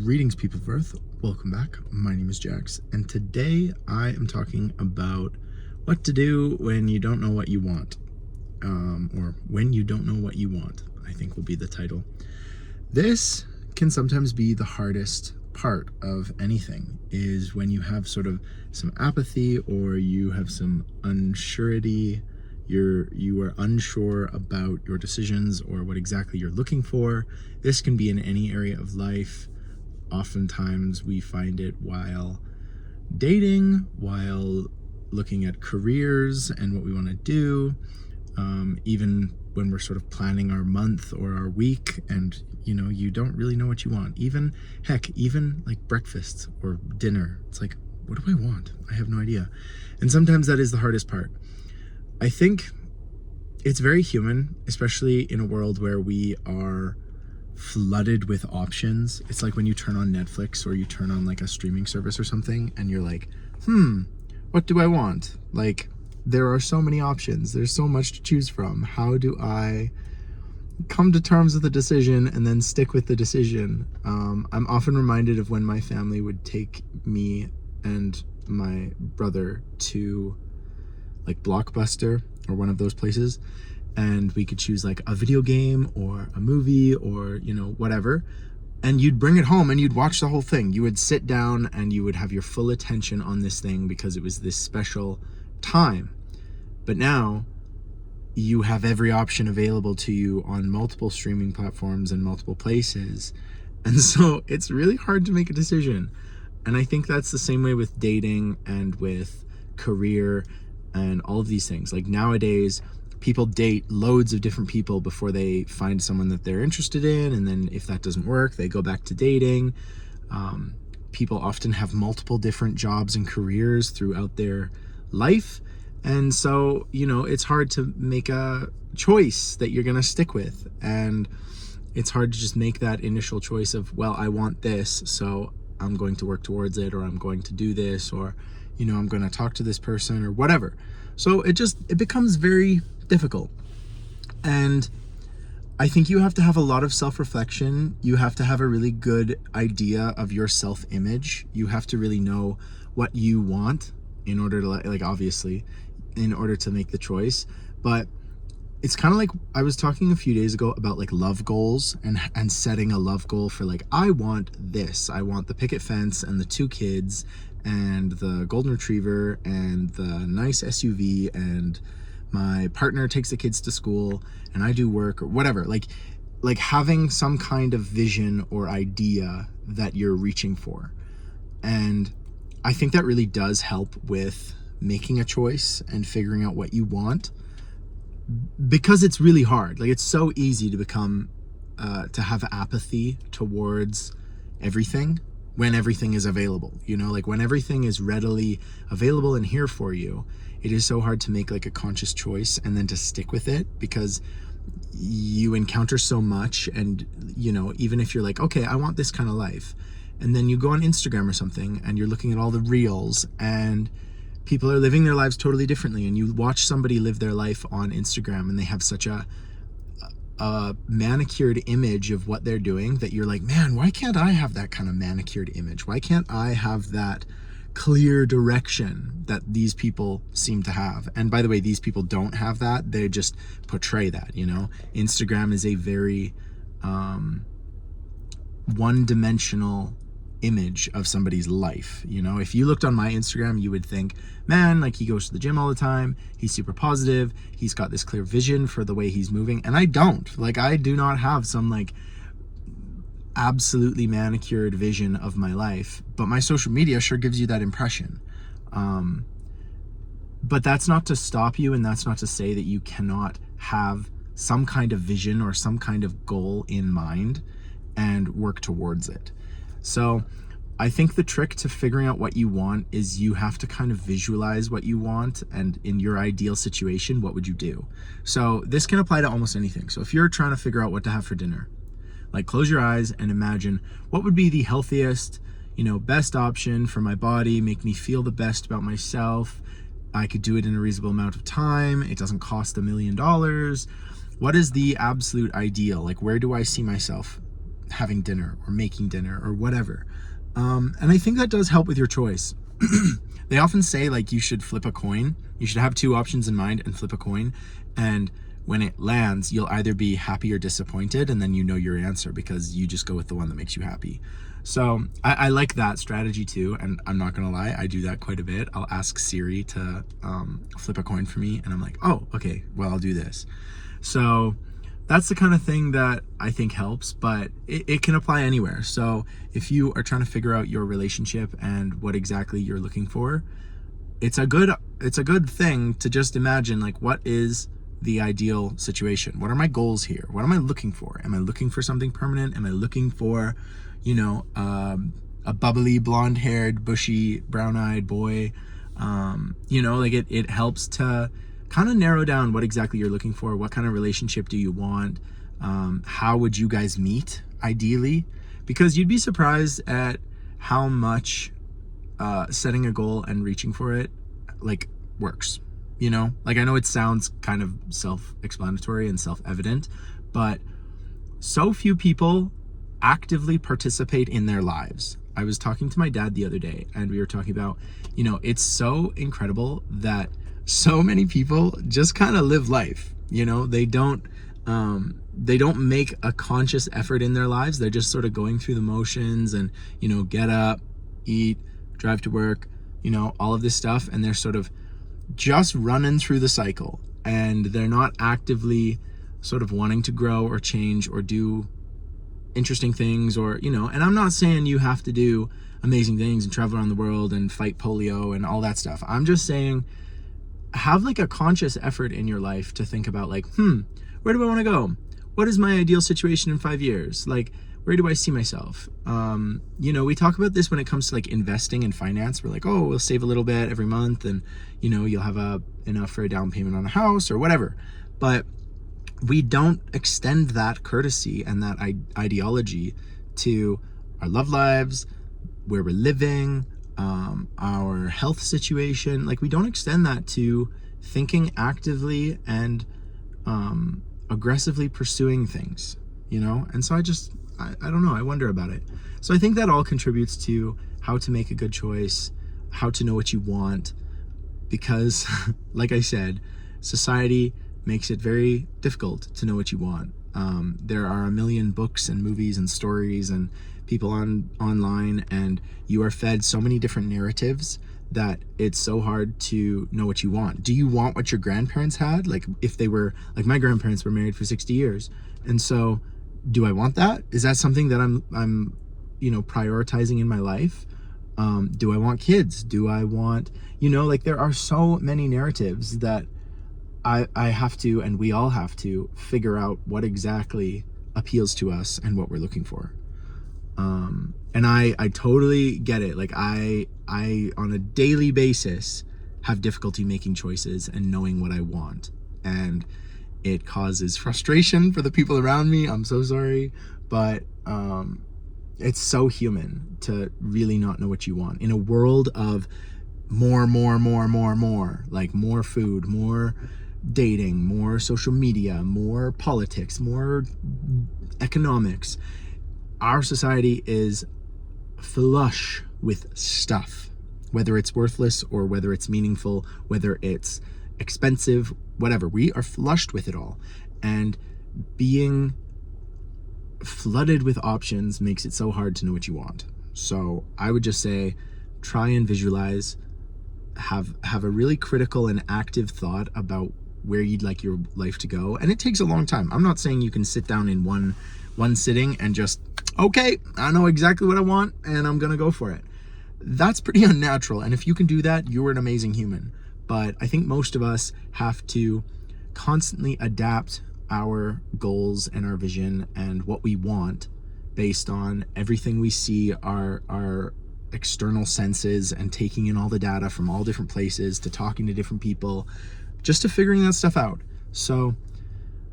Greetings, people of Earth. Welcome back. My name is Jax, and today I am talking about what to do when you don't know what you want, or when you don't know what you want, I think will be the title. This can sometimes be the hardest part of anything, is when you have sort of some apathy or you have some unsurety. You are unsure about your decisions or what exactly you're looking for. This can be in any area of life. Oftentimes we find it while dating, while looking at careers and what we want to do, even when we're sort of planning our month or our week and you don't really know what you want. Even like breakfast or dinner, it's like, what do I want? I have no idea. And sometimes that is the hardest part. I think it's very human, especially in a world where we are flooded with options. It's like when you turn on Netflix or you turn on like a streaming service or something and you're like, what do I want? Like, there are so many options. There's so much to choose from. How do I come to terms with a decision and then stick with the decision? I'm often reminded of when my family would take me and my brother to like Blockbuster or one of those places, and we could choose like a video game or a movie or whatever, and you'd bring it home and you'd watch the whole thing. You would sit down and you would have your full attention on this thing because it was this special time. But now you have every option available to you on multiple streaming platforms and multiple places, and so it's really hard to make a decision. And I think that's the same way with dating and with career and all of these things. Like nowadays, people date loads of different people before they find someone that they're interested in, and then if that doesn't work, they go back to dating. People often have multiple different jobs and careers throughout their life, and so it's hard to make a choice that you're going to stick with, and it's hard to just make that initial choice of, well, I want this, so I'm going to work towards it, or I'm going to do this, or I'm going to talk to this person or whatever. So it becomes very difficult. And I think you have to have a lot of self-reflection. You have to have a really good idea of your self-image. You have to really know what you want in order to obviously, in order to make the choice. But it's kind of like I was talking a few days ago about like love goals and setting a love goal for like, I want this. I want the picket fence and the 2 kids and the golden retriever and the nice SUV, and my partner takes the kids to school and I do work or whatever. Like having some kind of vision or idea that you're reaching for. And I think that really does help with making a choice and figuring out what you want, because it's really hard. Like, it's so easy to become to have apathy towards everything when everything is available, like when everything is readily available and here for you. It is so hard to make like a conscious choice and then to stick with it, because you encounter so much. And even if you're like, okay, I want this kind of life, and then you go on Instagram or something and you're looking at all the reels and people are living their lives totally differently, and you watch somebody live their life on Instagram and they have such a manicured image of what they're doing that you're like, man, why can't I have that kind of manicured image? Why can't I have that clear direction that these people seem to have? And by the way, these people don't have that. They just portray that. Instagram is a very one-dimensional image of somebody's life. If you looked on my Instagram, you would think, man, like, he goes to the gym all the time, he's super positive, he's got this clear vision for the way he's moving. And I don't. Like, I do not have some like absolutely manicured vision of my life, but my social media sure gives you that impression. But that's not to stop you, and that's not to say that you cannot have some kind of vision or some kind of goal in mind and work towards it. So I think the trick to figuring out what you want is you have to kind of visualize what you want, and in your ideal situation, what would you do? So this can apply to almost anything. So if you're trying to figure out what to have for dinner, like, close your eyes and imagine what would be the healthiest, best option for my body, make me feel the best about myself. I could do it in a reasonable amount of time. It doesn't cost $1 million. What is the absolute ideal? Like, where do I see myself having dinner or making dinner or whatever. And I think that does help with your choice. They often say like you should flip a coin. You should have two options in mind and flip a coin. And when it lands, you'll either be happy or disappointed, and then you know your answer because you just go with the one that makes you happy. So I like that strategy too, and I'm not gonna lie, I do that quite a bit. I'll ask Siri to flip a coin for me, and I'm like, oh, okay, well, I'll do this. So that's the kind of thing that I think helps, but it can apply anywhere. So if you are trying to figure out your relationship and what exactly you're looking for, it's a good thing to just imagine like, what is the ideal situation? What are my goals here? What am I looking for? Am I looking for something permanent? Am I looking for, a bubbly, blonde-haired, bushy, brown-eyed boy? Like it helps to kind of narrow down what exactly you're looking for. What kind of relationship do you want? How would you guys meet ideally? Because you'd be surprised at how much setting a goal and reaching for it like works. Like I know it sounds kind of self-explanatory and self-evident, but so few people actively participate in their lives. I was talking to my dad the other day, and we were talking about, it's so incredible that so many people just kind of live life. They don't make a conscious effort in their lives. They're just sort of going through the motions and, get up, eat, drive to work, all of this stuff. And they're sort of just running through the cycle, and they're not actively sort of wanting to grow or change or do interesting things, or and I'm not saying you have to do amazing things and travel around the world and fight polio and all that stuff. I'm just saying have like a conscious effort in your life to think about like, where do I want to go? What is my ideal situation in 5 years? Like, where do I see myself? We talk about this when it comes to like investing in finance. We're like, oh, we'll save a little bit every month, and you'll have enough for a down payment on a house or whatever. But we don't extend that courtesy and that ideology to our love lives, where we're living, our health situation. Like, we don't extend that to thinking actively and aggressively pursuing things, And so I don't know, I wonder about it. So I think that all contributes to how to make a good choice, how to know what you want, because like I said, society makes it very difficult to know what you want. There are a million books and movies and stories and people online, and you are fed so many different narratives that it's so hard to know what you want. Do you want what your grandparents had? Like, if they were, like, my grandparents were married for 60 years. And so do I want that? Is that something that I'm prioritizing in my life? Do I want kids? Do I want, like, there are so many narratives that I have to, and we all have to, figure out what exactly appeals to us and what we're looking for. And I totally get it. Like, I on a daily basis have difficulty making choices and knowing what I want. And it causes frustration for the people around me. I'm so sorry. But it's so human to really not know what you want. In a world of more, like more food, more dating, more social media, more politics, more economics, our society is flush with stuff, whether it's worthless or whether it's meaningful, whether it's expensive, whatever. We are flushed with it all. And being flooded with options makes it so hard to know what you want. So I would just say, try and visualize, have a really critical and active thought about where you'd like your life to go. And it takes a long time. I'm not saying you can sit down in one sitting and just, okay, I know exactly what I want and I'm gonna go for it. That's pretty unnatural. And if you can do that, you're an amazing human. But I think most of us have to constantly adapt our goals and our vision and what we want based on everything we see, our external senses, and taking in all the data from all different places, to talking to different people, just to figuring that stuff out. So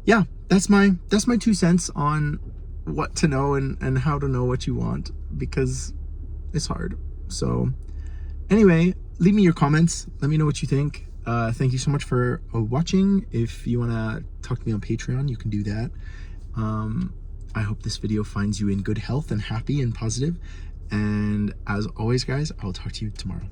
yeah, that's my 2 cents on what to know and how to know what you want, because it's hard. So anyway, leave me your comments. Let me know what you think. Thank you so much for watching. If you want to talk to me on Patreon, you can do that. I hope this video finds you in good health and happy and positive. And as always, guys, I'll talk to you tomorrow.